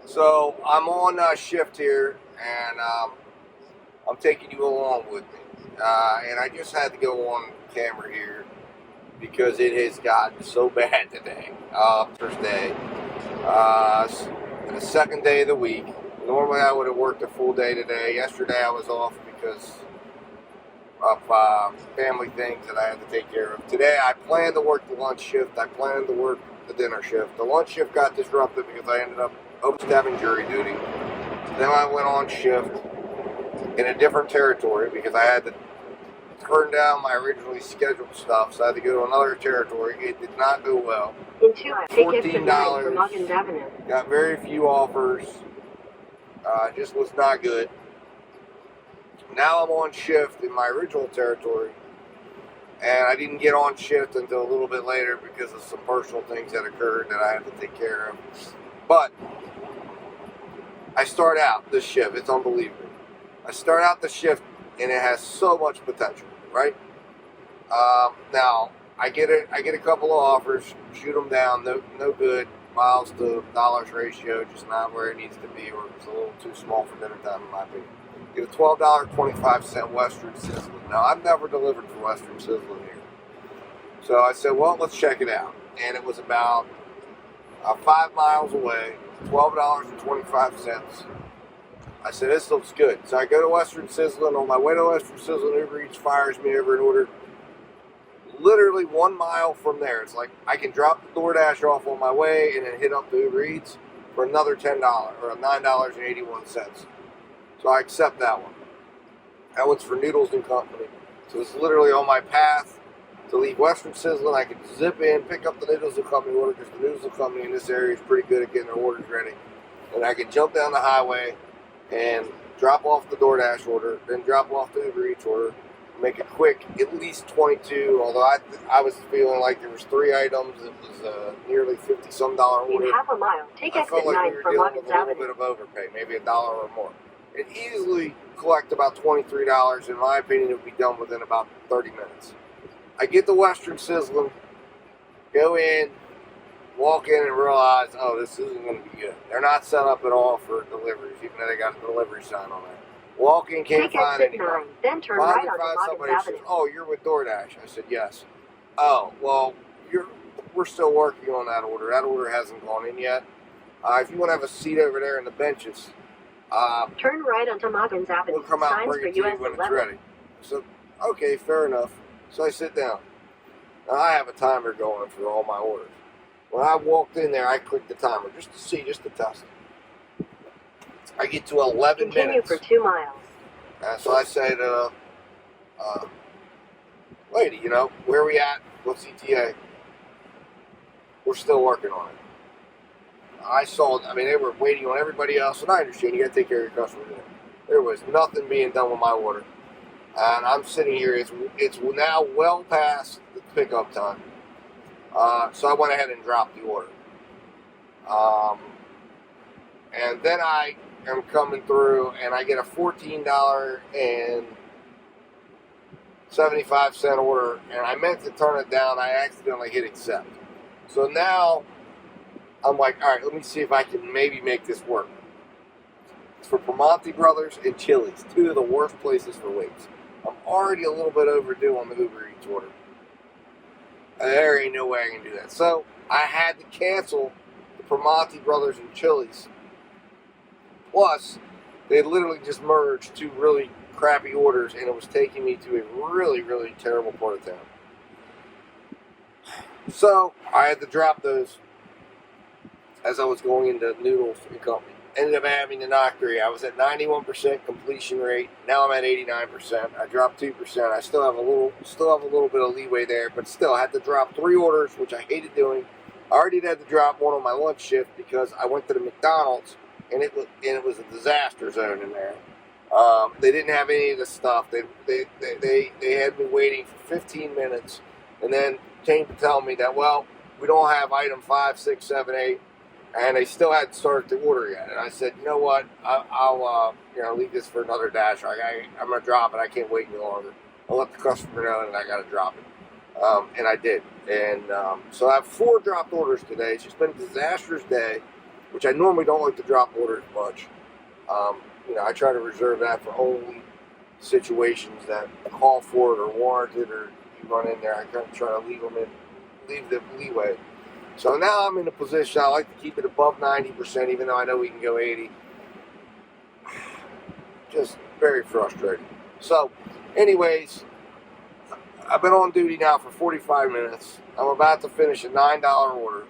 So I'm on shift here, and I'm taking you along with me. And I just had to go on camera here because it has gotten so bad today. Thursday, the second day of the week. Normally I would have worked a full day today. Yesterday I was off because of family things that I had to take care of. Today I planned to work the lunch shift. I planned to work the dinner shift. The lunch shift got disrupted because I ended up having jury duty. Then I went on shift in a different territory because I had to turn down my originally scheduled stuff, so I had to go to another territory. It did not go well. $14. Got very few offers. Just was not good. Now I'm on shift in my original territory, and I didn't get on shift until a little bit later because of some personal things that occurred that I had to take care of. But I start out this shift. It's unbelievable. I start out the shift, and it has so much potential, right? Now I get a couple of offers, shoot them down, no good. Miles to dollars ratio, just not where it needs to be, or it's a little too small for dinner time in my opinion. Get a $12.25 Western Sizzling. Now I've never delivered for Western Sizzling here, so I said, well, let's check it out. And it was about 5 miles away, $12.25. I said, this looks good. So I go to Western Sizzling. On my way to Western Sizzling, Uber Eats fires me over an order literally 1 mile from there. It's like I can drop the DoorDash off on my way and then hit up the Uber Eats for another $10 or $9.81. So I accept that one. That one's for Noodles and Company. So it's literally on my path to leave Western Sizzling. I can zip in, pick up the Noodles and Company order because the Noodles and Company in this area is pretty good at getting their orders ready. And I can jump down the highway and drop off the DoorDash order, then drop off the Uber Eats order, make it quick, at least 22, although I was feeling like there was 3 items. It was nearly $50-some order. In half a mile, take exit 9 like we from Loggins Avenue. A little bit of overpay, maybe $1 or more. It easily collect about $23. In my opinion, it would be done within about 30 minutes. I get the Western Sizzling, go in, walk in and realize, oh, this isn't going to be good. They're not set up at all for deliveries, even though they got a delivery sign on there. Walk in, can't find anybody. Then turn right onto somebody Loggins says, Avenue. oh, you're with DoorDash. I said, yes. Oh, well, we're still working on that order. That order hasn't gone in yet. If you want to have a seat over there in the benches, turn right onto Loggins Avenue. We'll come out and bring it to you when it's ready. So, okay, fair enough. So I sit down. Now I have a timer going for all my orders. When I walked in there, I clicked the timer just to see, just to test. I get to 11 minutes. Continue for 2 miles. So I say to lady, where are we at? What's ETA? We're still working on it. They were waiting on everybody else, and I understand you got to take care of your customer. There was nothing being done with my order. And I'm sitting here, it's now well past the pickup time. So I went ahead and dropped the order. And then I am coming through, and I get a $14.75 order, and I meant to turn it down. I accidentally hit accept. So now I'm like, all right, let me see if I can maybe make this work. It's for Primanti Brothers and Chili's, 2 of the worst places for wings. I'm already a little bit overdue on the Uber Eats order. There ain't no way I can do that. So I had to cancel the Primanti Brothers and Chili's. Plus, they literally just merged 2 really crappy orders, and it was taking me to a really, really terrible part of town. So I had to drop those as I was going into Noodles and Company. Ended up having to knock 3. I was at 91% completion rate. Now I'm at 89%. I dropped 2%. I still have a little bit of leeway there, but still I had to drop 3 orders, which I hated doing. I already had to drop one on my lunch shift because I went to the McDonald's and it was a disaster zone in there. They didn't have any of the stuff. They had me waiting for 15 minutes, and then came to tell me that, well, we don't have item 5, 6, 7, 8. And they still hadn't started the order yet. And I said, you know what? I'll leave this for another dash. I'm going to drop it. I can't wait any longer. I'll let the customer know that I got to drop it. And I did. And so I have 4 dropped orders today. It's just been a disastrous day. which I normally don't like to drop orders much. I try to reserve that for only situations that call for it or warranted, or you run in there. I kind of try to leave the leeway. So now I'm in a position I like to keep it above 90%, even though I know we can go 80. Just very frustrating. So, anyways, I've been on duty now for 45 minutes. I'm about to finish a $9 order.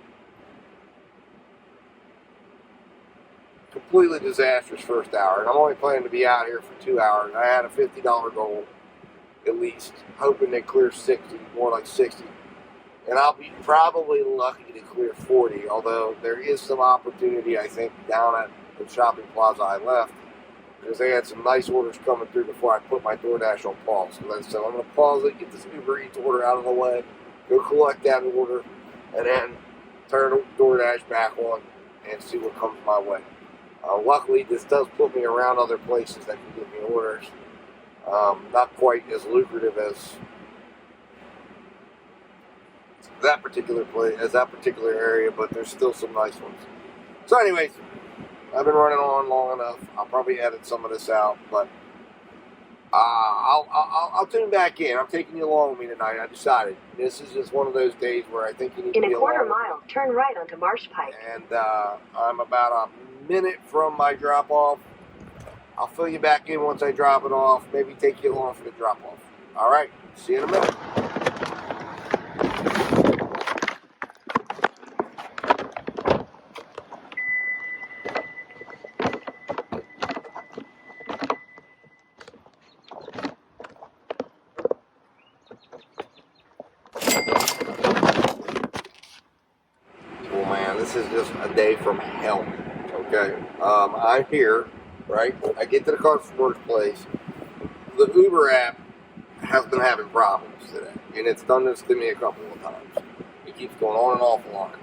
Completely disastrous first hour, and I'm only planning to be out here for 2 hours. I had a $50 goal, at least, hoping to clear 60, more like 60. And I'll be probably lucky to clear 40, although there is some opportunity, I think, down at the shopping plaza I left, because they had some nice orders coming through before I put my DoorDash on pause. So I'm going to pause it, get this Uber Eats order out of the way, go collect that order, and then turn DoorDash back on and see what comes my way. Luckily, this does put me around other places that can give me orders. Not quite as lucrative as that particular place, as that particular area, but there's still some nice ones. So anyways, I've been running on long enough. I'll probably edit some of this out, but I'll tune back in. I'm taking you along with me tonight. I decided this is just one of those days where I think you need to be In a quarter along. mile, turn right onto Marsh Pike. And I'm about a minute from my drop off. I'll fill you back in once I drop it off. Maybe take you along for the drop off. All right. See you in a minute. Well, man, this is just a day from hell. Okay. I'm here, right? I get to the customer's place. The Uber app has been having problems today, and it's done this to me a couple of times. It keeps going on and off the line.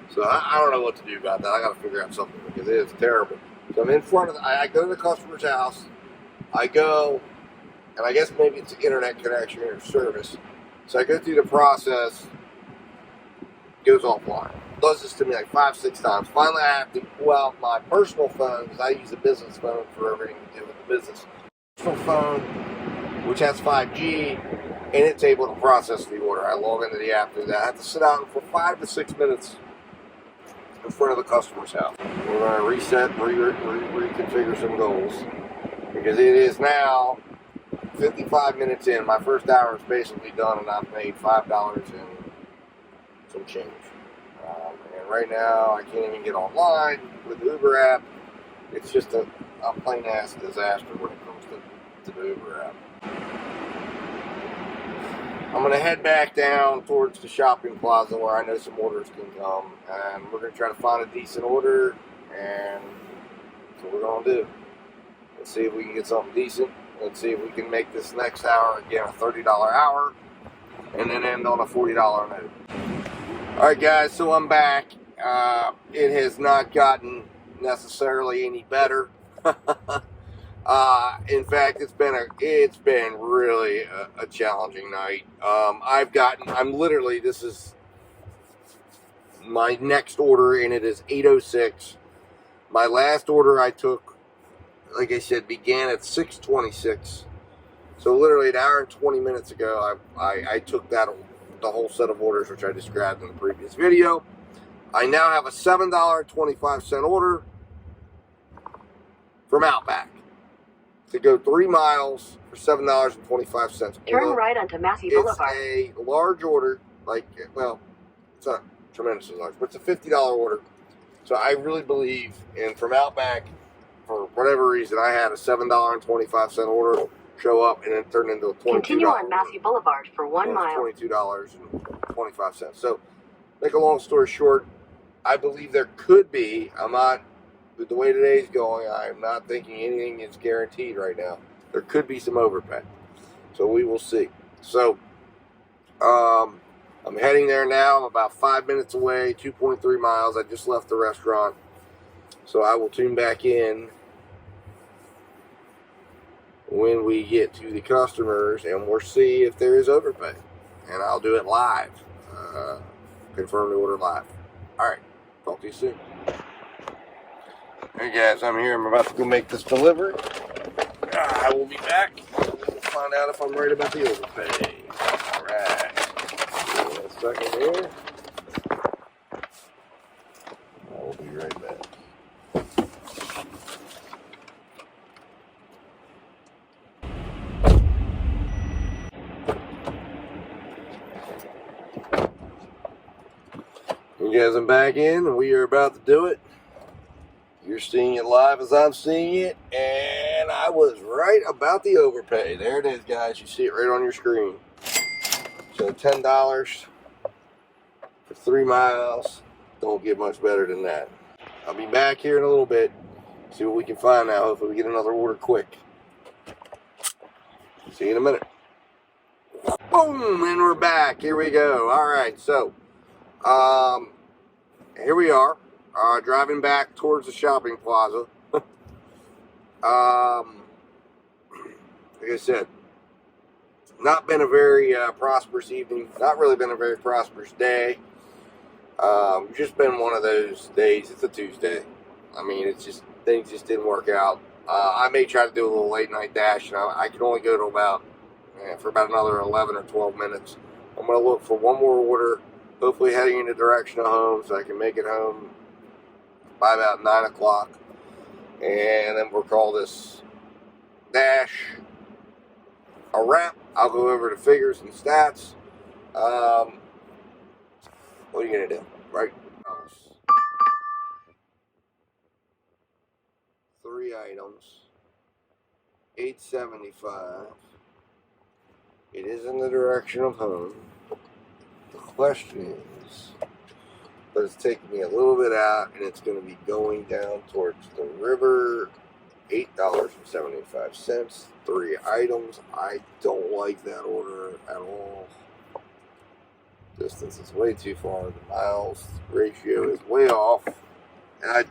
So I don't know what to do about that. I got to figure out something because it is terrible. So I'm in front of I go to the customer's house. I go, and I guess maybe it's internet connection or service. So I go through the process. Goes offline. Does this to me like 5-6 times. Finally, I have to pull out my personal phone because I use a business phone for everything to do with the business. Personal phone, which has 5G, and it's able to process the order. I log into the app through that. I have to sit down for 5 to 6 minutes in front of the customer's house. We're going to reset, reconfigure some goals because it is now 55 minutes in. My first hour is basically done, and I've made $5 and some change. And right now, I can't even get online with the Uber app. It's just a plain ass disaster when it comes to the Uber app. I'm going to head back down towards the shopping plaza where I know some orders can come, and we're going to try to find a decent order, and that's what we're going to do. Let's see if we can get something decent. Let's see if we can make this next hour, again, a $30 hour, and then end on a $40 note. Alright guys, so I'm back. It has not gotten necessarily any better. In fact, it's been really a challenging night. This is my next order, and it is 8:06. My last order I took, like I said, began at 6:26. So literally an hour and 20 minutes ago, I took the whole set of orders, which I described in the previous video. I now have a $7.25 order from Outback to go 3 miles for $7.25. Turn right onto Massey Boulevard. It's a large order, it's not tremendously large, but it's a $50 order. So I really believe, and from Outback, for whatever reason, I had a $7.25 order show up and then turn into a $22. Continue on Massey Boulevard for 1 mile. $22.25. So, make a long story short, I believe there could be, with the way today's going, I'm not thinking anything is guaranteed right now. There could be some overpay. So we will see. So, I'm heading there now. I'm about 5 minutes away, 2.3 miles. I just left the restaurant. So I will tune back in when we get to the customers, and we'll see if there is overpay. And I'll do it live. Confirm the order live. All right. Talk to you soon. Hey guys, I'm here. I'm about to go make this delivery. I will be back. We'll find out if I'm right about the overpay. Alright. Give me a second here. I will be right back. You guys, I'm back in, and we are about to do it. You're seeing it live as I'm seeing it, and I was right about the overpay. There it is, guys. You see it right on your screen. So $10 for 3 miles. Don't get much better than that. I'll be back here in a little bit. See what we can find now. Hopefully we get another order quick. See you in a minute. Boom, and we're back. Here we go. All right, so here we are. Driving back towards the shopping plaza. Like I said, not been a very prosperous evening. Not really been a very prosperous day. Just been one of those days. It's a Tuesday. I mean, it's just things just didn't work out. I may try to do a little late night dash, and I can only go to for about another 11 or 12 minutes. I'm going to look for one more order, hopefully heading in the direction of home, so I can make it home by about 9 o'clock, and then we'll call this dash a wrap. I'll go over the figures and stats. What are you gonna do, right? 3 items, $8.75. It is in the direction of home. The question is, but it's taking me a little bit out, and it's going to be going down towards the river. $8.75, 3 items. I don't like that order at all. Distance is way too far. The miles ratio is way off. And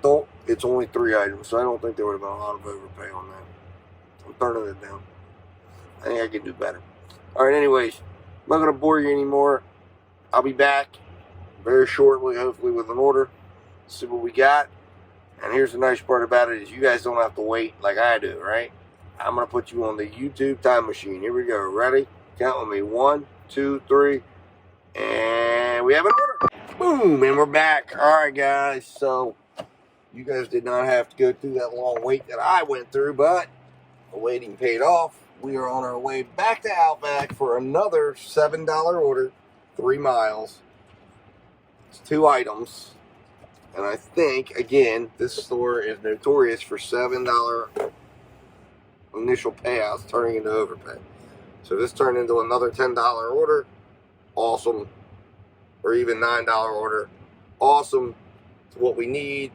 it's only 3 items, so I don't think there would have been a lot of overpay on that. I'm turning it down. I think I can do better. Alright, anyways, I'm not going to bore you anymore. I'll be back very shortly, hopefully with an order. See what we got. And here's the nice part about it is you guys don't have to wait like I do, right? I'm going to put you on the YouTube time machine. Here we go. Ready? Count with me. 1, 2, 3. And we have an order. Boom. And we're back. All right, guys. So you guys did not have to go through that long wait that I went through, but the waiting paid off. We are on our way back to Outback for another $7 order. 3 miles. 2 items, and I think, again, this store is notorious for $7 initial payouts turning into overpay. So this turned into another $10 order. Awesome. Or even $9 order. Awesome. It's what we need.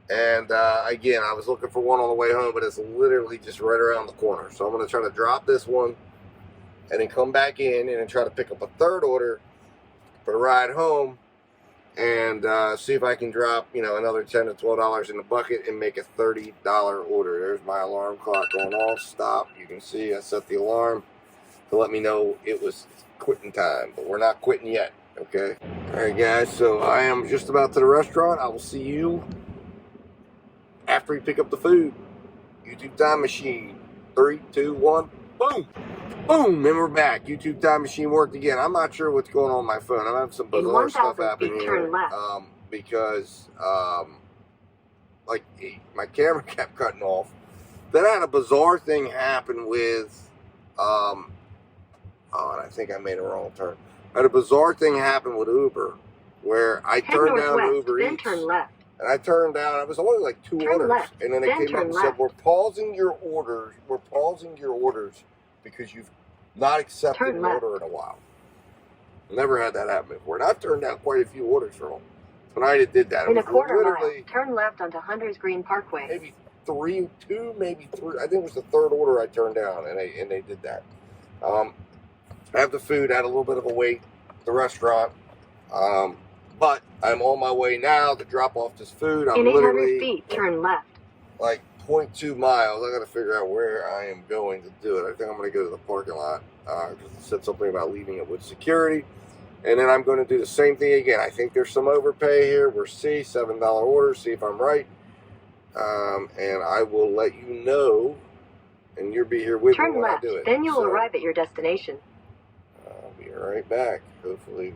And again, I was looking for one on the way home, but it's literally just right around the corner. So I'm going to try to drop this one and then come back in and then try to pick up a 3rd order for the ride home. And see if I can drop, another $10 to $12 in the bucket and make a $30 order. There's my alarm clock going off. Stop. You can see I set the alarm to let me know it was quitting time. But we're not quitting yet, okay? All right, guys. So I am just about to the restaurant. I will see you after we pick up the food. YouTube time machine. 3, 2, 1. Boom. Boom, and we're back. YouTube time machine worked again. I'm not sure what's going on my phone. I'm having some bizarre stuff happening here. Because, like, my camera kept cutting off. Then I had a bizarre thing happen with, and I think I made a wrong turn. I had a bizarre thing happen with Uber, where I turned down Uber Eats. Turn left. And I turned down, it was only like 2 orders. Left. And then it came up and said, we're pausing your orders. We're pausing your orders because you've not accepted an order in a while. Never had that happen before. And I've turned down quite a few orders from them. Tonight it did that. In a quarter mile, turn left onto Hunter's Green Parkway. Maybe 2, maybe 3. I think it was the 3rd order I turned down, and they did that. I have the food. I had a little bit of a wait at the restaurant. But I'm on my way now to drop off this food. I'm in 800 literally feet, turn left. Like 0.2 miles. I got to figure out where I am going to do it. I think I'm going to go to the parking lot. It said something about leaving it with security. And then I'm going to do the same thing again. I think there's some overpay here. We'll see. $7 order. See if I'm right. and I will let you know, and you'll be here with me when I do it. Then you will arrive at your destination. I'll be right back. Hopefully,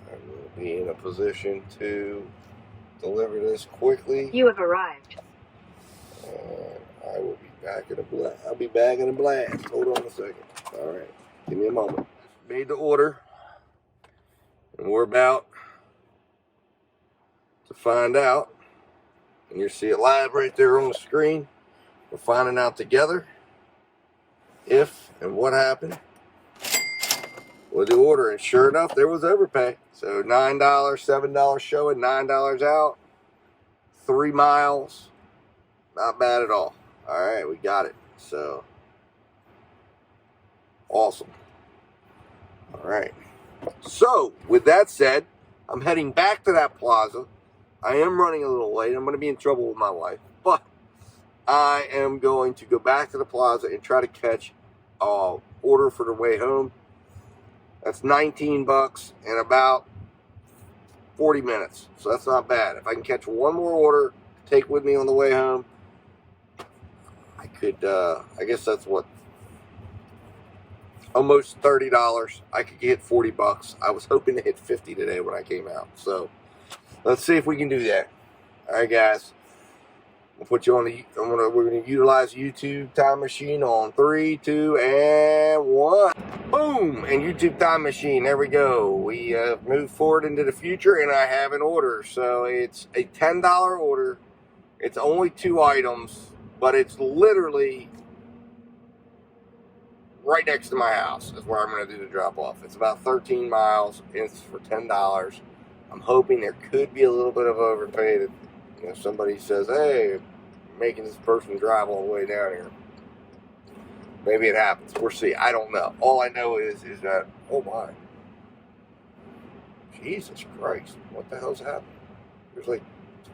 I will be in a position to deliver this quickly. You have arrived. And I will be back in a blast. I'll be back in a blast. Hold on a second. All right, give me a moment. Made the order, and we're about to find out. And you see it live right there on the screen. We're finding out together if and what happened with the order. And sure enough, there was overpay. So $9, $7 showing, $9 out, 3 miles. Not bad at all. All right, we got it. So awesome. All right. So with that said, I'm heading back to that plaza. I am running a little late. I'm going to be in trouble with my wife, but I am going to go back to the plaza and try to catch an order for the way home. That's $19 in about 40 minutes. So that's not bad. If I can catch one more order, take with me on the way home, I could, I guess that's what, almost $30. I could get $40. I was hoping to hit 50 today when I came out. So let's see if we can do that. All right, guys. We'll put you on the. We're going to utilize YouTube time machine on 3, 2, and 1. Boom! And YouTube time machine. There we go. We moved forward into the future, and I have an order. So it's a $10 order. It's only 2 items, but it's literally right next to my house. Is where I'm going to do the drop off. It's about 13 miles. And it's for $10. I'm hoping there could be a little bit of overpay that, you know, somebody says, hey, making this person drive all the way down here. Maybe it happens. We'll see. I don't know. All I know is that, oh my. Jesus Christ. What the hell's happening? There's like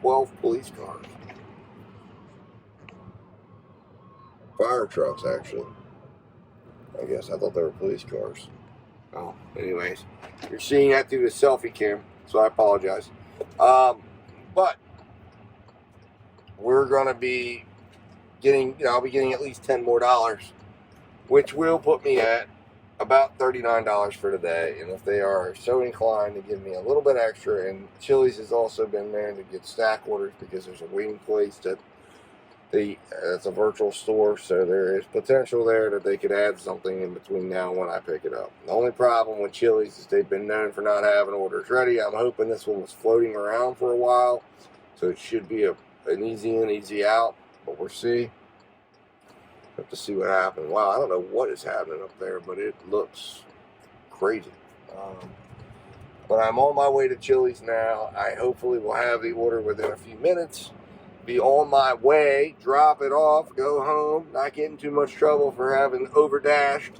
12 police cars. Fire trucks, actually. I guess. I thought they were police cars. Oh, anyways. You're seeing that through the selfie cam. So I apologize. But we're going to be getting, you know, I'll be getting at least $10 more, which will put me at about $39 for today. And if they are so inclined to give me a little bit extra, and Chili's has also been there to get snack orders because there's a wing place that it's a virtual store, so there is potential there that they could add something in between now and when I pick it up. The only problem with Chili's is they've been known for not having orders ready. I'm hoping this one was floating around for a while, so it should be an easy in, easy out, but we'll see. Have to see what happens. Wow, I don't know what is happening up there, but it looks crazy. But I'm on my way to Chili's now. I hopefully will have the order within a few minutes. Be on my way, drop it off, go home, not get in too much trouble for having overdashed,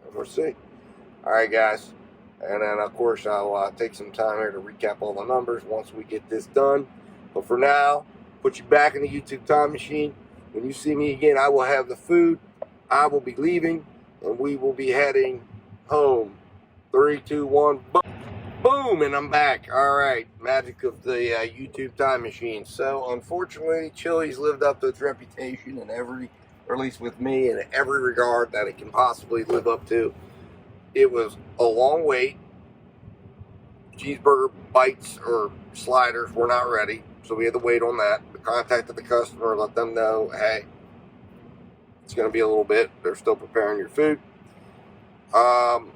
and we'll see. All right, guys, and then of course I'll take some time here to recap all the numbers once we get this done. But for now, put you back in the YouTube time machine. When you see me again, I will have the food. I will be leaving, and we will be heading home. 3, 2, 1, boom. Boom, and I'm back. All right, magic of the YouTube time machine. So, unfortunately, Chili's lived up to its reputation in every, or at least with me, in every regard that it can possibly live up to. It was a long wait. Cheeseburger bites or sliders were not ready, so we had to wait on that. We contacted the customer, let them know, hey, it's going to be a little bit. They're still preparing your food.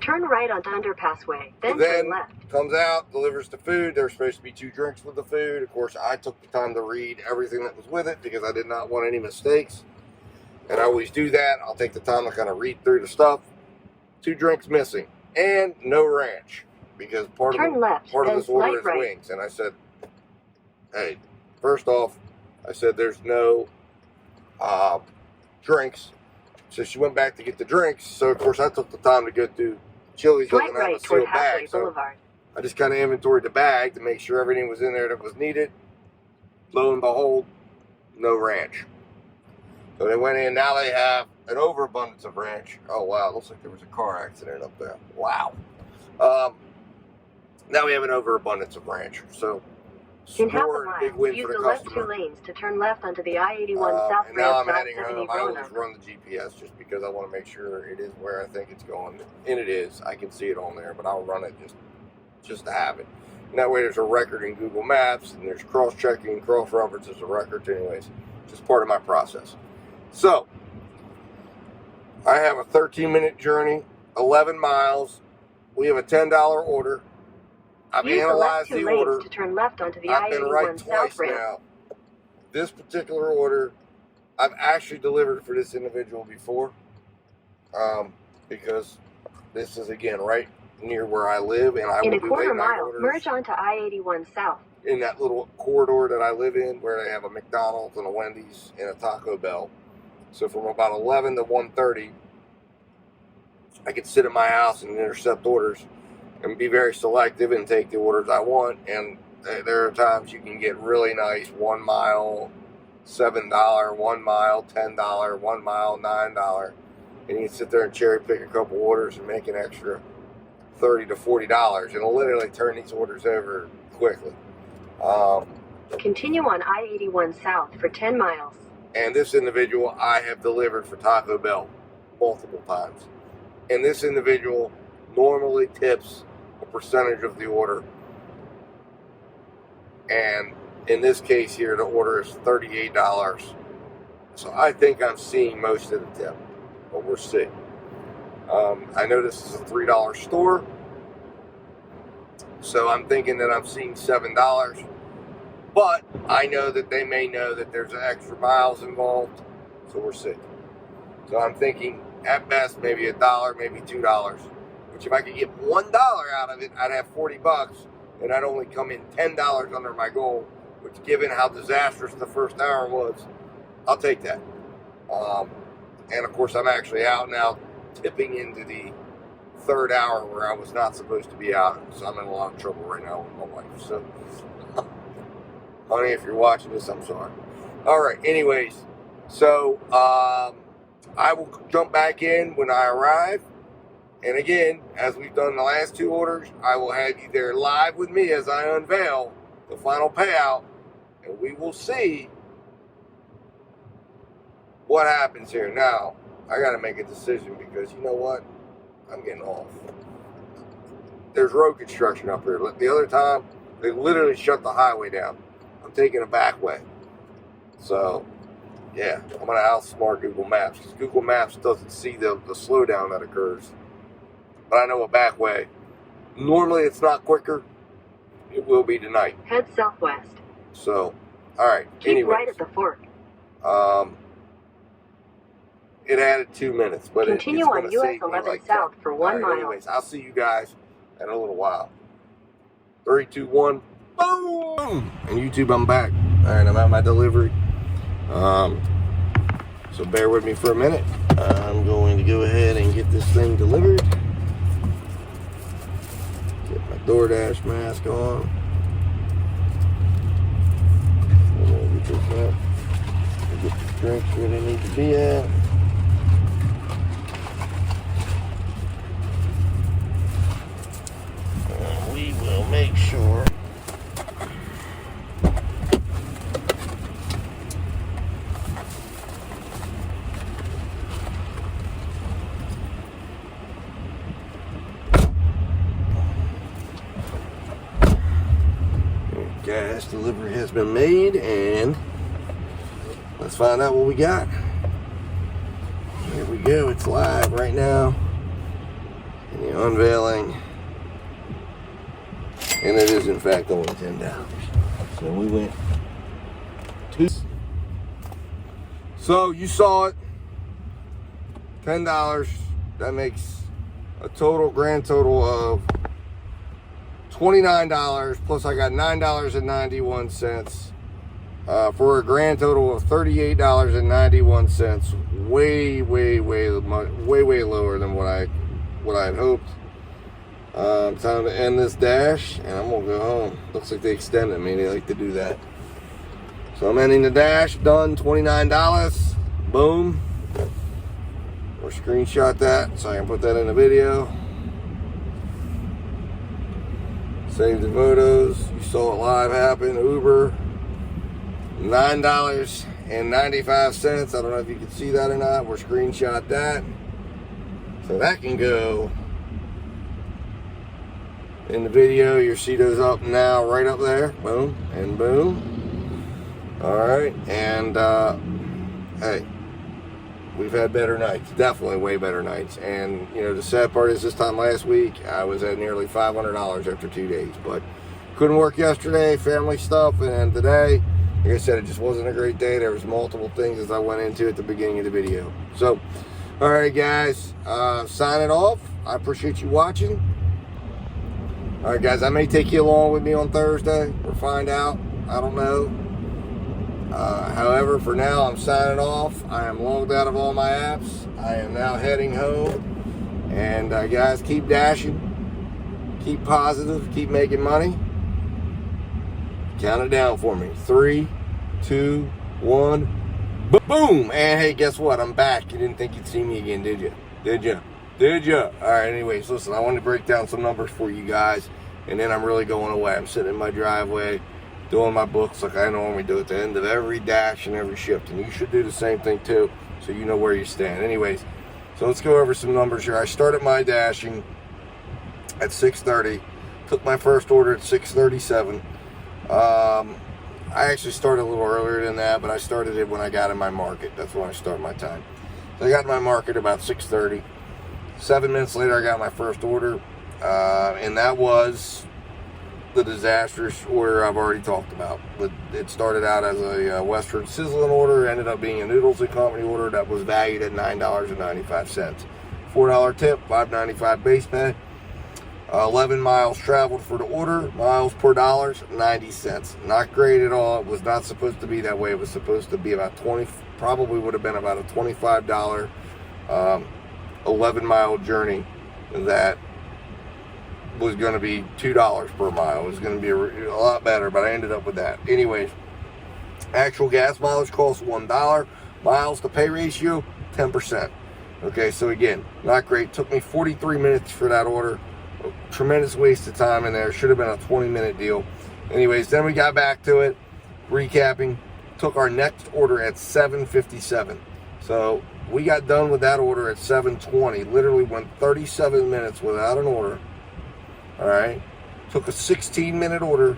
Turn right onto Underpass Way, then turn left. Comes out, delivers the food. There's supposed to be 2 drinks with the food. Of course, I took the time to read everything that was with it because I did not want any mistakes. And I always do that. I'll take the time to kind of read through the stuff. 2 drinks missing. And no ranch. Because part of this order is wings. And I said, hey, first off, I said there's no drinks. So she went back to get the drinks. So, of course, I took the time to go through Chili's. Doesn't have a sealed bag. So I just kind of inventoried the bag to make sure everything was in there that was needed. Lo and behold, no ranch. So they went in. Now they have an overabundance of ranch. Oh, wow. Looks like there was a car accident up there. Wow. Now we have an overabundance of ranch. So In half a scored big mile, win use for the the left customer. 2 lanes to turn left onto the I-81 South And now I'm branch heading South 70 home. I always Roanoke. run the GPS just because I want to make sure it is where I think it's going. And it is. I can see it on there, but I'll run it just to have it. And that way there's a record in Google Maps, and there's cross-checking, cross-references of records anyways. Just part of my process. So, I have a 13-minute journey, 11 miles. We have a $10 order. I've analyzed the order. To turn left onto the I've been right twice now. This particular order, I've actually delivered for this individual before, because this is, again, right near where I live, and I will do late night orders. In a quarter mile, merge onto I-81 South. In that little corridor that I live in, where they have a McDonald's and a Wendy's and a Taco Bell. So from about 11 to 1:30, I can sit at my house and intercept orders and be very selective and take the orders I want. And there are times you can get really nice 1 mile $7, 1 mile $10, 1 mile $9, and you can sit there and cherry pick a couple orders and make an extra $30 to $40, and it'll literally turn these orders over quickly. Continue on I-81 South for 10 miles. And this individual I have delivered for Taco Bell multiple times. And this individual normally tips a percentage of the order. And in this case here, the order is $38. So I think I'm seeing most of the tip, but we'll see. I know this is a $3 store, so I'm thinking that I'm seeing $7. But I know that they may know that there's extra miles involved, so we'll see. So I'm thinking at best maybe $1, maybe $2. Which if I could get $1 out of it, I'd have $40, and I'd only come in $10 under my goal. Which, given how disastrous the first hour was, I'll take that. And of course, I'm actually out now, tipping into the third hour where I was not supposed to be out. So I'm in a lot of trouble right now with my wife. So, honey, if you're watching this, I'm sorry. All right. Anyways, so I will jump back in when I arrive. And again, as we've done the last two orders, I will have you there live with me as I unveil the final payout, and we will see what happens here. Now, I got to make a decision because you know what? I'm getting off. There's road construction up here. The other time, they literally shut the highway down. I'm taking a back way. So, yeah, I'm going to outsmart Google Maps because Google Maps doesn't see the slowdown that occurs. But I know a back way. Normally, it's not quicker. It will be tonight. Head southwest. So, all right. Keep right at the fork. It added 2 minutes, but continue it's on US 11 like South for 1 mile. Anyways, I'll see you guys in a little while. 3, 2, 1, boom! And YouTube, I'm back. All right, I'm at my delivery. So bear with me for a minute. I'm going to go ahead and get this thing delivered. Get my DoorDash mask on. Get this up. Get the drinks where they need to be at. And we will make sure gas delivery has been made, and let's find out what we got. Here we go. It's live right now in the unveiling, and it is in fact only $10. So we went to. So you saw it, $10. That makes a grand total of $29, plus I got $9.91 for a grand total of $38.91. Way lower than what I had hoped. Time to end this dash, and I'm gonna go home. Looks like they extended me. They like to do that. So I'm ending the dash. Done. $29. Boom. Or screenshot that so I can put that in the video. Save the photos. You saw it live happen. Uber, $9.95. I don't know if you can see that or not. We'll screenshot that. So that can go in the video. Your Cito's up now, right up there. Boom and boom. All right, and hey, we've had better nights, definitely way better nights. And you know, the sad part is this time last week I was at nearly $500 after 2 days, but couldn't work yesterday, family stuff, and today, like I said, it just wasn't a great day. There was multiple things as I went into at the beginning of the video. So, all right, guys, signing off. I appreciate you watching. All right, guys, I may take you along with me on Thursday. We'll find out. I don't know. However, for now, I'm signing off. I am logged out of all my apps. I am now heading home. And guys, keep dashing. Keep positive. Keep making money. Count it down for me. 3, 2, 1. Boom! And hey, guess what? I'm back. You didn't think you'd see me again, did you? Did you? Did you? All right, anyways, listen, I wanted to break down some numbers for you guys. And then I'm really going away. I'm sitting in my driveway, doing my books like I normally do at the end of every dash and every shift. And you should do the same thing too, so you know where you stand. Anyways, so let's go over some numbers here. I started my dashing at 6:30. Took my first order at 6:37. I actually started a little earlier than that, but I started it when I got in my market. That's when I start my time. So I got in my market about 6:30. 7 minutes later, I got my first order, and that was the disastrous order I've already talked about. It started out as a Western Sizzling order, ended up being a Noodles and Company order that was valued at $9.95. $4 tip, $5.95 base pay. 11 miles traveled for the order. Miles per dollar, 90 cents. Not great at all. It was not supposed to be that way. It was supposed to be about 20, probably would have been about a $25 11-mile journey that was going to be $2 per mile. It was going to be a lot better, but I ended up with that. Anyways, actual gas mileage cost $1. Miles to pay ratio, 10%. Okay, so again, not great. Took me 43 minutes for that order. A tremendous waste of time in there. Should have been a 20-minute deal. Anyways, then we got back to it. Recapping, took our next order at 7:57. So we got done with that order at 7:20. Literally went 37 minutes without an order. All right. Took a 16-minute order.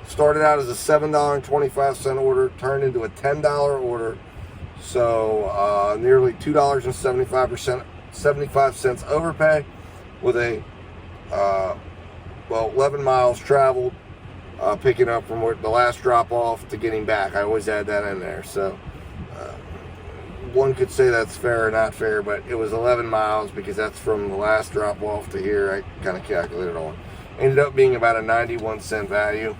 Started out as a $7.25 order. Turned into a $10 order. So nearly $2.75 overpay. With a 11 miles traveled, picking up from the last drop off to getting back. I always add that in there. So one could say that's fair or not fair, but it was 11 miles because that's from the last drop off to here. I kind of calculated on. Ended up being about a 91-cent value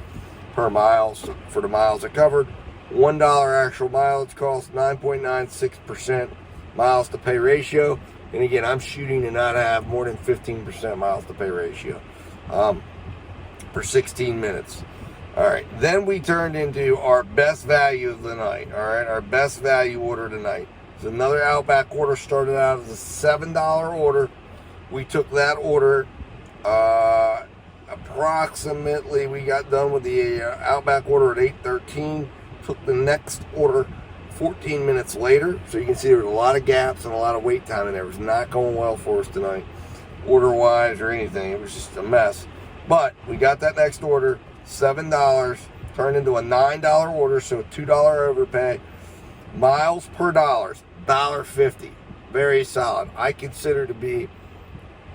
per mile for the miles I covered. $1 actual mileage cost, 9.96% miles to pay ratio. And again, I'm shooting to not have more than 15% miles to pay ratio for 16 minutes. All right, then we turned into our best value of the night. All right, our best value order tonight. It's another Outback order. Started out as a $7 order. We took that order approximately, we got done with the Outback order at 8:13. Took the next order 14 minutes later, so you can see there was a lot of gaps and a lot of wait time in there. It was not going well for us tonight, order-wise or anything. It was just a mess. But we got that next order, $7, turned into a $9 order, so a $2 overpay. Miles per dollar, $1.50. Very solid. I consider to be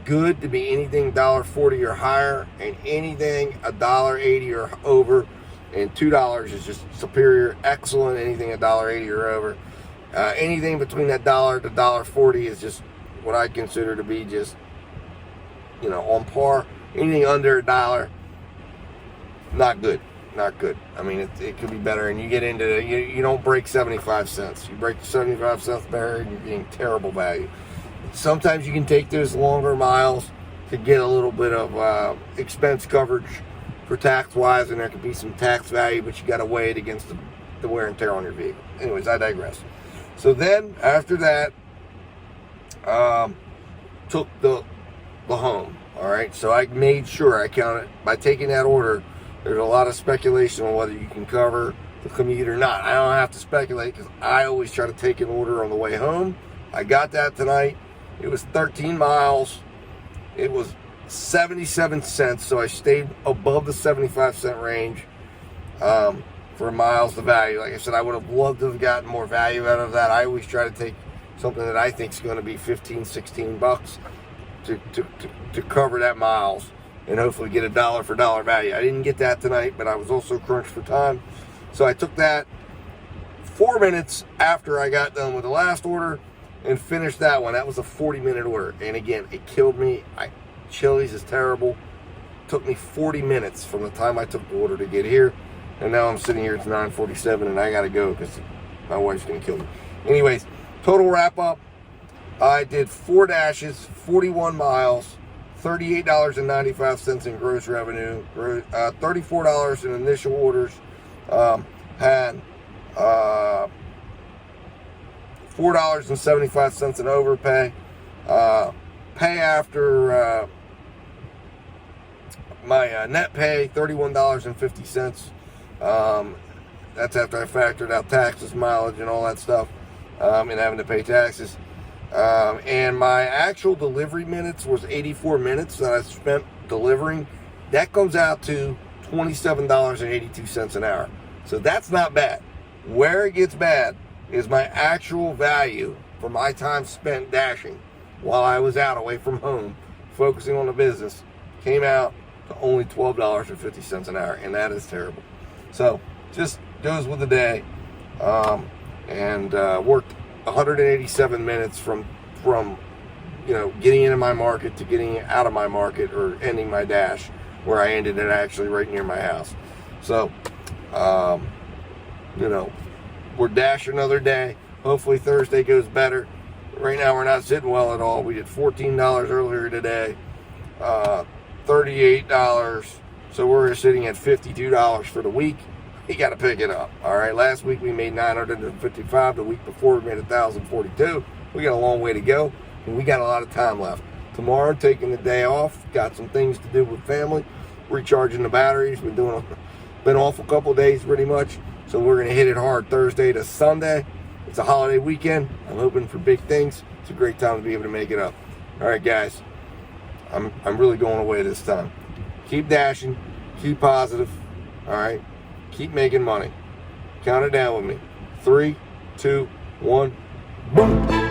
good to be anything $1.40 or higher, and anything $1.80 or over. And $2 is just superior, excellent. Anything $1.80 or over, anything between that $1 to $1.40 is just what I consider to be just, you know, on par. Anything under $1, not good, not good. I mean, it could be better. And you get into you don't break 75 cents. You break the 75 cents barrier, and you're getting terrible value. Sometimes you can take those longer miles to get a little bit of expense coverage for tax-wise, and there could be some tax value, but you got to weigh it against the wear and tear on your vehicle. Anyways, I digress. So then, after that, took the home. All right, so I made sure I counted by taking that order. There's a lot of speculation on whether you can cover the commute or not. I don't have to speculate because I always try to take an order on the way home. I got that tonight. It was 13 miles. It was 77 cents, so I stayed above the 75-cent range for miles to value. Like I said, I would have loved to have gotten more value out of that. I always try to take something that I think is going to be 15, 16 bucks to cover that miles and hopefully get a dollar for dollar value. I didn't get that tonight, but I was also crunched for time. So I took that 4 minutes after I got done with the last order and finished that one. That was a 40-minute order. And again, it killed me. Chili's is terrible. It took me 40 minutes from the time I took the order to get here. And now I'm sitting here, it's 9:47 and I gotta go because my wife's gonna kill me. Anyways, total wrap up. I did 4 dashes, 41 miles, $38.95 in gross revenue, $34 in initial orders, had $4.75 in overpay, pay after my net pay, $31.50. That's after I factored out taxes, mileage, and all that stuff, and having to pay taxes. And my actual delivery minutes was 84 minutes that I spent delivering. That comes out to $27.82 an hour. So that's not bad. Where it gets bad is my actual value for my time spent dashing while I was out away from home, focusing on the business, came out to only $12.50 an hour, and that is terrible. So just goes with the day, and worked 187 minutes from getting into my market to getting out of my market or ending my dash, where I ended it actually right near my house. So we're dashing another day. Hopefully Thursday goes better. Right now we're not sitting well at all. We did $14 earlier today, $38. So we're sitting at $52 for the week. You got to pick it up. All right. Last week we made $955. The week before we made $1,042. We got a long way to go, and we got a lot of time left. Tomorrow, taking the day off. Got some things to do with family. Recharging the batteries. Been off a couple days pretty much. So we're gonna hit it hard Thursday to Sunday. It's a holiday weekend. I'm hoping for big things. It's a great time to be able to make it up. All right, guys. I'm really going away this time. Keep dashing. Keep positive. All right. Keep making money. Count it down with me. 3, 2, 1, boom.